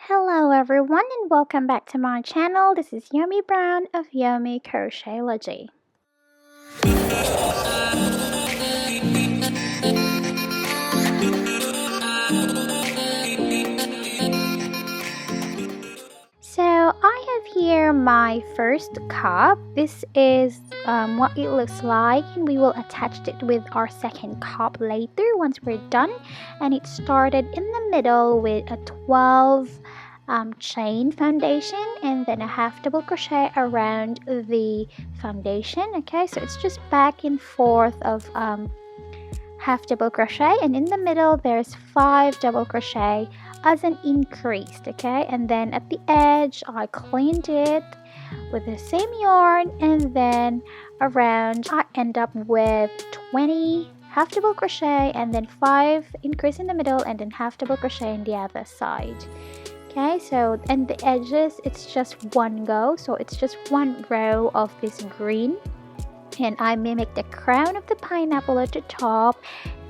Hello everyone and welcome back to my channel. This is Yummy Brown of Yommycrochetlogy. So I have here my first cup. This is what it looks like, and we will attach it with our second cup later once we're done. And it started in the middle with a 12 chain foundation and then a half double crochet around the foundation. Okay, so it's just back and forth of half double crochet, and in the middle there's 5 double crochet as an increase. Okay, and then at the edge I cleaned it with the same yarn, and then around I end up with 20 half double crochet and then 5 increase in the middle and then half double crochet in the other side. Okay, so and the edges, it's just one go, so it's just one row of this green, and I mimic the crown of the pineapple at the top,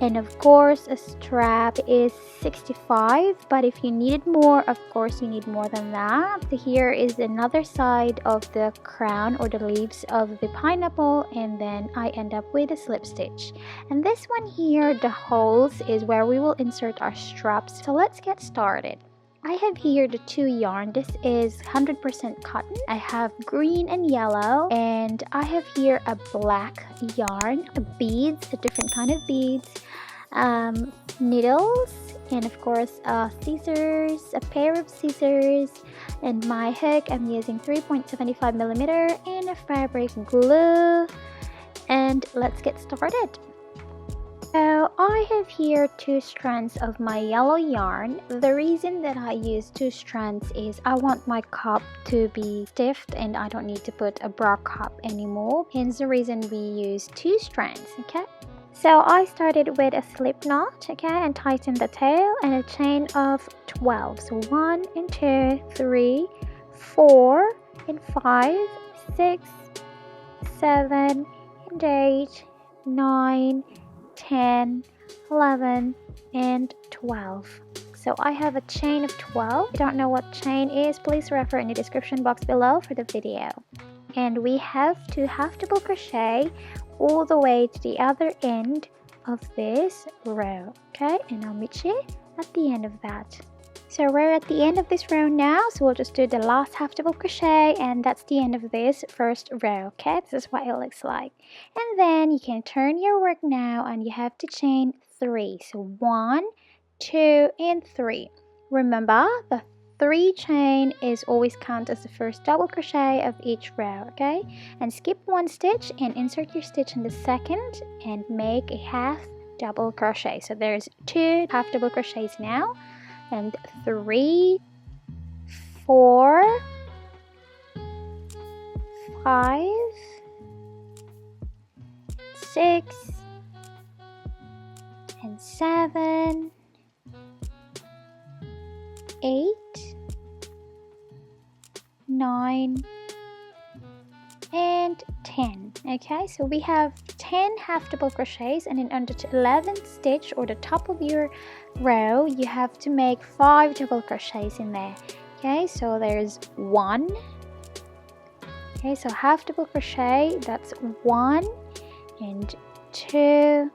and of course a strap is 65, but if you needed more, of course you need more than that. Here is another side of the crown or the leaves of the pineapple, and then I end up with a slip stitch. And this one here, the holes, is where we will insert our straps. So let's get started. I have here the 2 yarn. This is 100% cotton. I have green and yellow, and I have here a black yarn, beads, a different kind of beads, needles, and of course scissors, a pair of scissors, and my hook. I'm using 3.75mm and a fabric glue, and let's get started. So I have here 2 strands of my yellow yarn. The reason that I use 2 strands is I want my cup to be stiff and I don't need to put a bra cup anymore. Hence the reason we use 2 strands, okay? So I started with a slip knot, okay, and tightened the tail and a chain of 12. So 1 and 2, 3, 4 and 5, 6, 7 and 8, 9, 10, 11 and 12. So I have a chain of 12. If you don't know what chain is, please refer in the description box below for the video. And we have to half double crochet all the way to the other end of this row, okay, and I'll meet you at the end of that. So we're at the end of this row now, so we'll just do the last half double crochet, and that's the end of this first row. Okay, this is what it looks like. And then you can turn your work now, and you have to chain 3. So 1, 2 and 3. Remember, the 3 chain is always count as the first double crochet of each row. Okay, and skip 1 stitch and insert your stitch in the second and make a half double crochet. So there's 2 half double crochets now, and 3, 4, 5, 6 and 7, 8, 9 and 10. Okay, so we have 10 half double crochets, and then under the 11th stitch or the top of your row you have to make 5 double crochets in there. Okay, so there's 1. Okay, so half double crochet, that's 1 and 2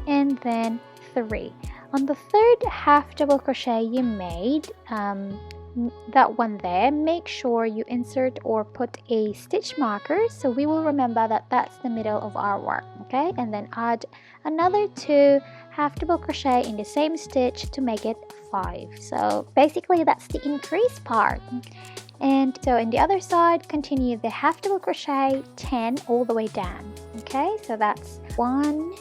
and then 3. On the third half double crochet you made, that one there, make sure you insert or put a stitch marker so we will remember that that's the middle of our work. Okay, and then add another 2 half double crochet in the same stitch to make it 5. So basically that's the increase part. And so in the other side, continue the half double crochet 10 all the way down. Okay, so that's 1,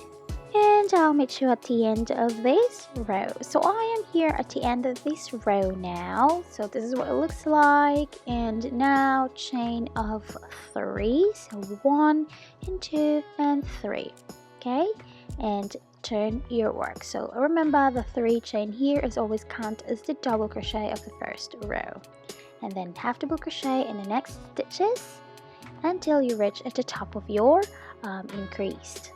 and I'll meet you at the end of this row. So I am here at the end of this row now. So this is what it looks like, and now chain of 3. So 1 and 2 and 3. Okay, and turn your work. So remember, the 3 chain here is always count as the double crochet of the first row, and then half double crochet in the next stitches until you reach at the top of your increased.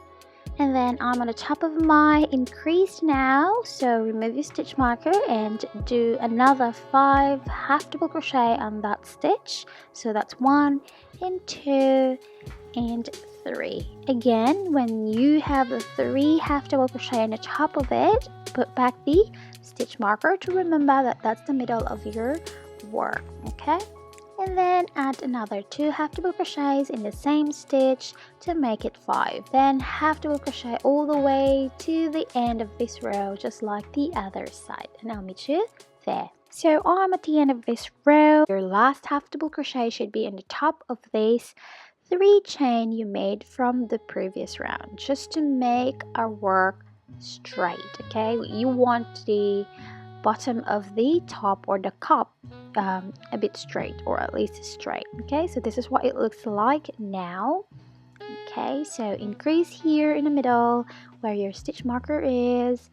And then I'm on the top of my increase now, so remove your stitch marker and do another 5 half double crochet on that stitch. So that's 1 and 2 and 3. Again, when you have the 3 half double crochet on the top of it, put back the stitch marker to remember that that's the middle of your work. Okay, and then add another 2 half double crochets in the same stitch to make it 5. Then half double crochet all the way to the end of this row, just like the other side, and I'll meet you there. So I'm at the end of this row. Your last half double crochet should be in the top of this 3 chain you made from the previous round, just to make our work straight. Okay, you want the bottom of the top or the cup a bit straight, or at least straight. Okay, so this is what it looks like now. Okay, so increase here in the middle where your stitch marker is,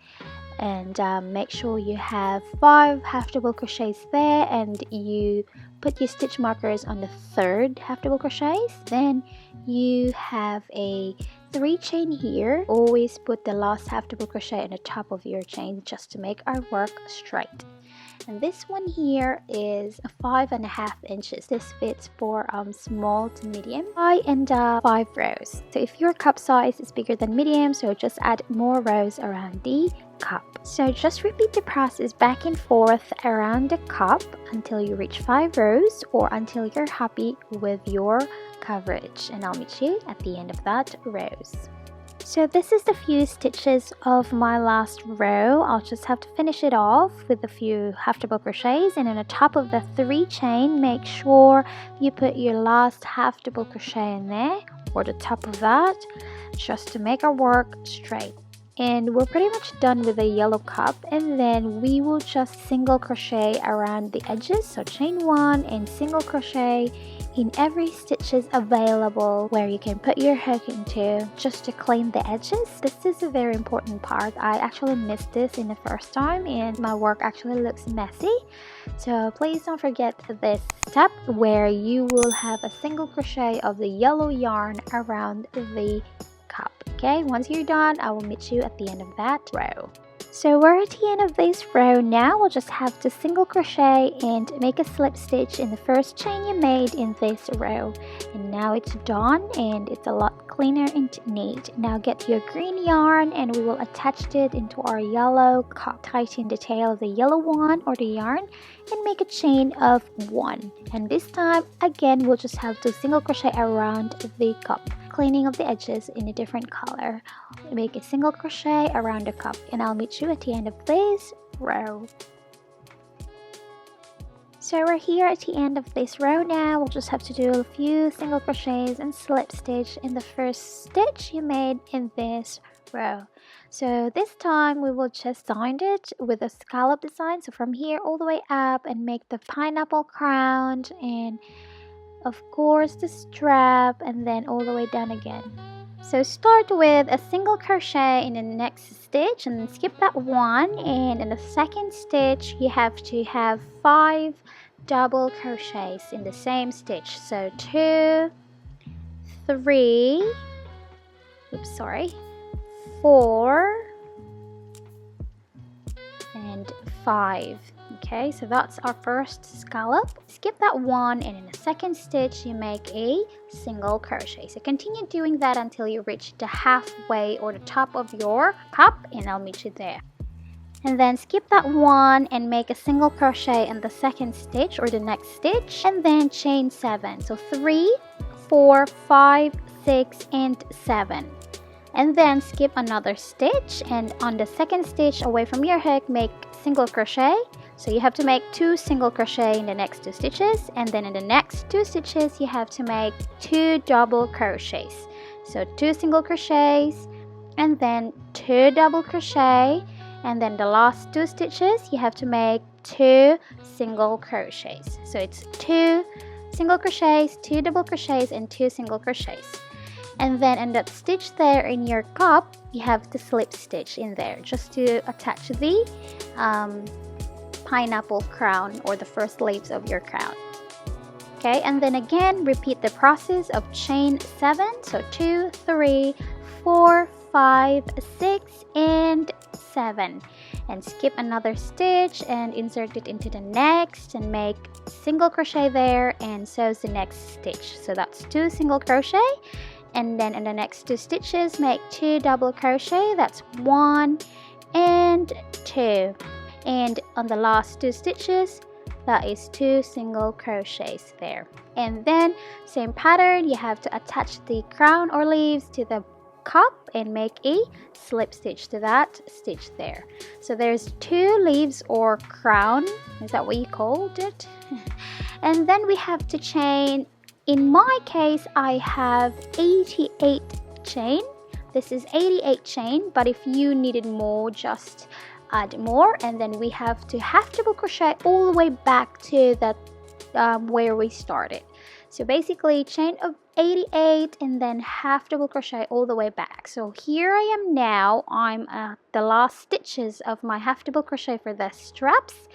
and make sure you have 5 half double crochets there, and you put your stitch markers on the 3rd half double crochets. Then you have a 3 chain here. Always put the last half double crochet on the top of your chain just to make our work straight. And this one here is 5.5 inches. This fits for small to medium. I end up 5 rows. So if your cup size is bigger than medium, so just add more rows around the cup. So just repeat the process back and forth around the cup until you reach 5 rows, or until you're happy with your coverage, and I'll meet you at the end of that rows. So this is the few stitches of my last row. I'll just have to finish it off with a few half double crochets, and on the top of the 3 chain, make sure you put your last half double crochet in there, or the top of that, just to make our work straight. And we're pretty much done with the yellow cup, and then we will just single crochet around the edges. So chain 1 and single crochet in every stitches available where you can put your hook into, just to clean the edges. This is a very important part. I actually missed this in the first time and my work actually looks messy. So please don't forget this step where you will have a single crochet of the yellow yarn around the cup. Okay, once you're done, I will meet you at the end of that row. So we're at the end of this row now. We'll just have to single crochet and make a slip stitch in the first chain you made in this row. And now it's done and it's a lot cleaner and neat. Now get your green yarn and we will attach it into our yellow cup. Tighten the tail of the yellow one or the yarn and make a chain of 1. And this time again we'll just have to single crochet around the cup, cleaning of the edges in a different color. Make a single crochet around the cup, and I'll meet you at the end of this row. So we're here at the end of this row now. We'll just have to do a few single crochets and slip stitch in the first stitch you made in this row. So this time we will just bind it with a scallop design, so from here all the way up, and make the pineapple crown, and of course the strap, and then all the way down again. So start with a single crochet in the next stitch and then skip that one, and in the second stitch you have to have 5 double crochets in the same stitch. So 2, 3, 4 and 5. Okay, so that's our first scallop. Skip that one, and in the second stitch you make a single crochet. So continue doing that until you reach the halfway or the top of your cup, and I'll meet you there. And then skip that one and make a single crochet in the second stitch or the next stitch, and then chain 7. So 3, 4, 5, 6 and 7. And then skip another stitch, and on the second stitch away from your hook make single crochet. So you have to make 2 single crochet in the next 2 stitches, and then in the next 2 stitches you have to make 2 double crochets. So 2 single crochets and then 2 double crochet, and then the last 2 stitches you have to make 2 single crochets. So it's 2 single crochets, 2 double crochets and 2 single crochets. And then in that stitch there in your cup you have to slip stitch in there just to attach the pineapple crown or the first leaves of your crown. Okay, and then again repeat the process of chain 7. So 2, 3, 4, 5, 6, and 7, and skip another stitch and insert it into the next and make single crochet there and sew the next stitch. So that's 2 single crochet, and then in the next 2 stitches make 2 double crochet. That's 1 and 2, and on the last 2 stitches that is 2 single crochets there. And then same pattern, you have to attach the crown or leaves to the cup and make a slip stitch to that stitch there. So there's 2 leaves or crown, is that what you called it? And then we have to chain. In my case I have 88 chain. This is 88 chain, but if you needed more, just add more. And then we have to half double crochet all the way back to that where we started. So basically chain of 88 and then half double crochet all the way back. So here I am now. I'm at the last stitches of my half double crochet for the straps.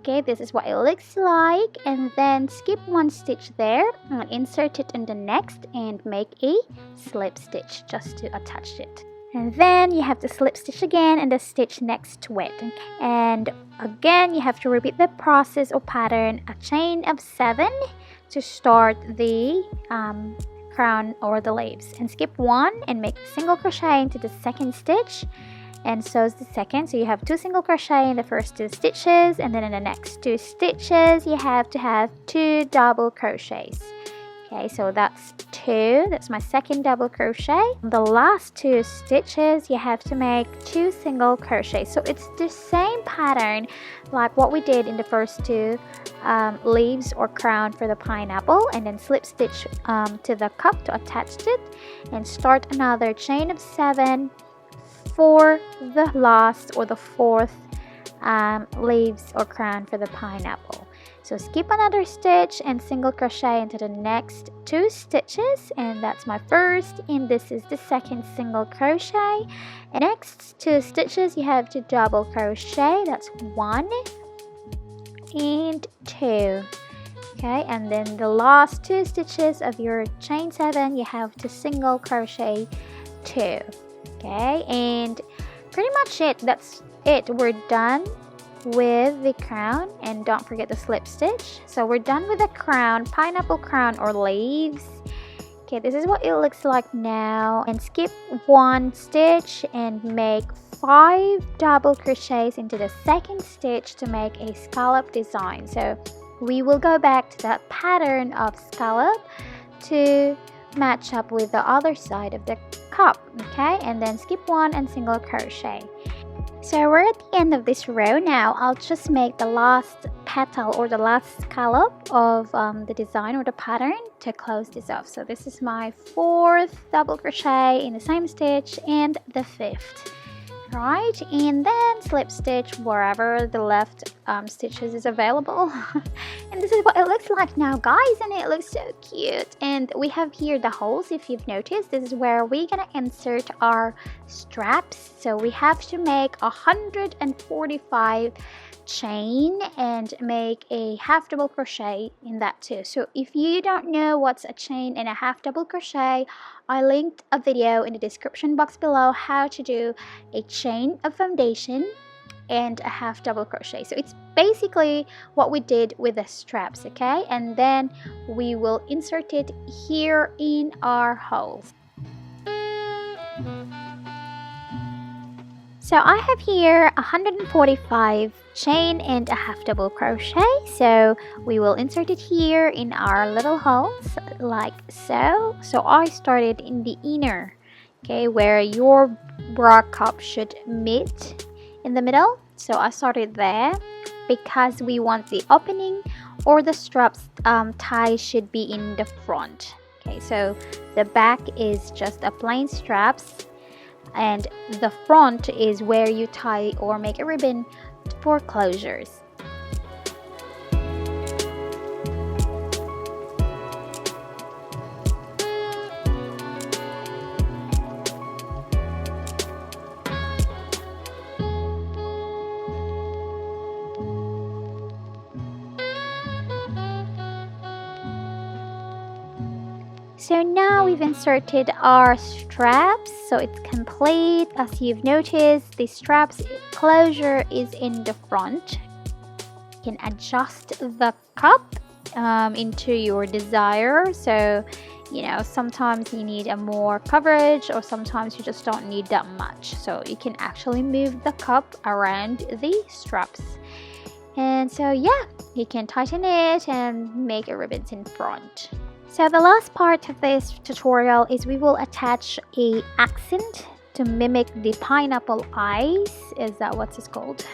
Okay, this is what it looks like, and then skip 1 stitch there and insert it in the next and make a slip stitch just to attach it. And then you have to slip stitch again and the stitch next to it. Okay? And again you have to repeat the process or pattern, a chain of 7 to start the crown or the leaves, and skip 1 and make single crochet into the second stitch and sew the second. So you have 2 single crochet in the first 2 stitches, and then in the next 2 stitches you have to have 2 double crochets. Okay, so that's 2, that's my second double crochet. The last 2 stitches you have to make 2 single crochets. So it's the same pattern like what we did in the first 2 leaves or crown for the pineapple, and then slip stitch to the cup to attach it, and start another chain of 7 for the last or the 4th leaves or crown for the pineapple. So skip another stitch and single crochet into the next 2 stitches, and that's my first, and this is the second single crochet. And next 2 stitches you have to double crochet, that's 1 and 2. Okay, and then the last 2 stitches of your chain 7 you have to single crochet 2. Okay, and pretty much it, that's it, we're done with the crown. And don't forget the slip stitch. So we're done with the crown, pineapple crown or leaves. Okay, this is what it looks like now, and skip 1 stitch and make 5 double crochets into the second stitch to make a scallop design. So we will go back to that pattern of scallop to match up with the other side of the cup. Okay, and then skip 1 and single crochet. So we're at the end of this row now. I'll just make the last petal or the last scallop of the design or the pattern to close this off. So this is my 4th double crochet in the same stitch and the 5th. Right, and then slip stitch wherever the left stitches is available. And this is what it looks like now, guys, and it looks so cute. And we have here the holes, if you've noticed. This is where we're gonna insert our straps. So we have to make 145 chain and make a half double crochet in that too. So if you don't know what's a chain and a half double crochet, I linked a video in the description box below how to do a chain of foundation and a half double crochet. So it's basically what we did with the straps, okay? And then we will insert it here in our holes. So I have here 145 chain and a half double crochet. So we will insert it here in our little holes like so. So I started in the inner, okay, where your bra cup should meet in the middle. So I started there because we want the opening or the straps tie should be in the front. Okay, so the back is just a plain straps, and the front is where you tie or make a ribbon for closures. So now we've inserted our straps, so it's complete. As you've noticed, the straps closure is in the front. You can adjust the cup into your desire. So you know, sometimes you need a more coverage, or sometimes you just don't need that much. So you can actually move the cup around the straps. And so yeah, you can tighten it and make a ribbons in front. So the last part of this tutorial is we will attach a accent to mimic the pineapple eyes. Is that what it's called?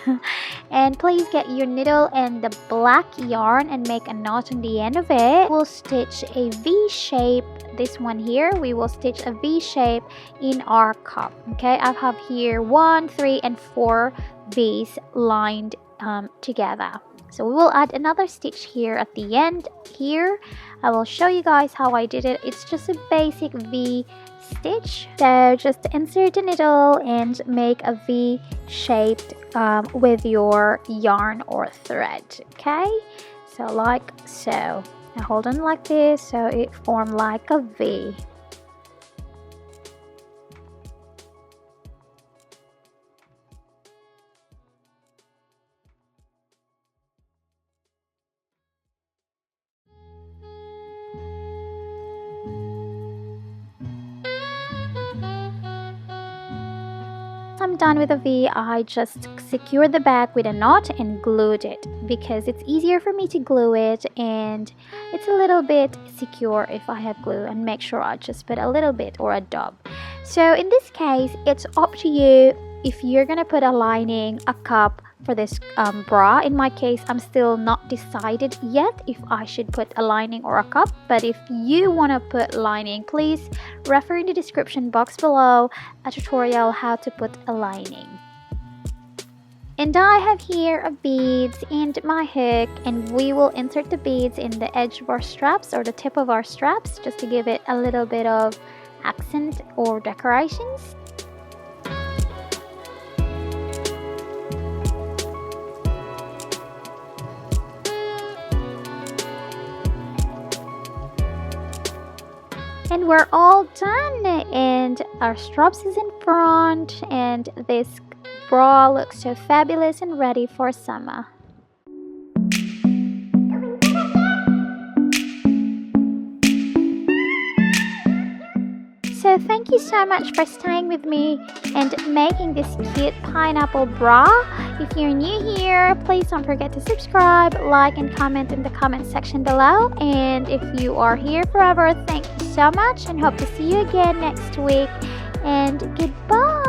And please get your needle and the black yarn and make a knot on the end of it. We'll stitch a V shape. This one here, we will stitch a V shape in our cup. Okay, I have here 1, 3, and 4 V's lined together. So we will add another stitch here at the end. Here I will show you guys how I did it. It's just a basic V stitch. So just insert a needle and make a V shaped with your yarn or thread. Okay, so like so. Now hold on like this so it forms like a V. I'm done with the V, I just secured the back with a knot and glued it because it's easier for me to glue it, and it's a little bit secure if I have glue, and make sure I just put a little bit or a dab. So in this case, it's up to you if you're gonna put a lining, a cup for this bra. In my case, I'm still not decided yet if I should put a lining or a cup, but if you want to put lining, please refer in the description box below a tutorial how to put a lining. And I have here beads and my hook, and we will insert the beads in the edge of our straps or the tip of our straps just to give it a little bit of accent or decorations. And we're all done, and our straps is in front, and this bra looks so fabulous and ready for summer. So thank you so much for staying with me and making this cute pineapple bra. If you're new here, please don't forget to subscribe, like, and comment in the comment section below. And if you are here forever, thank you so much, and hope to see you again next week. And goodbye.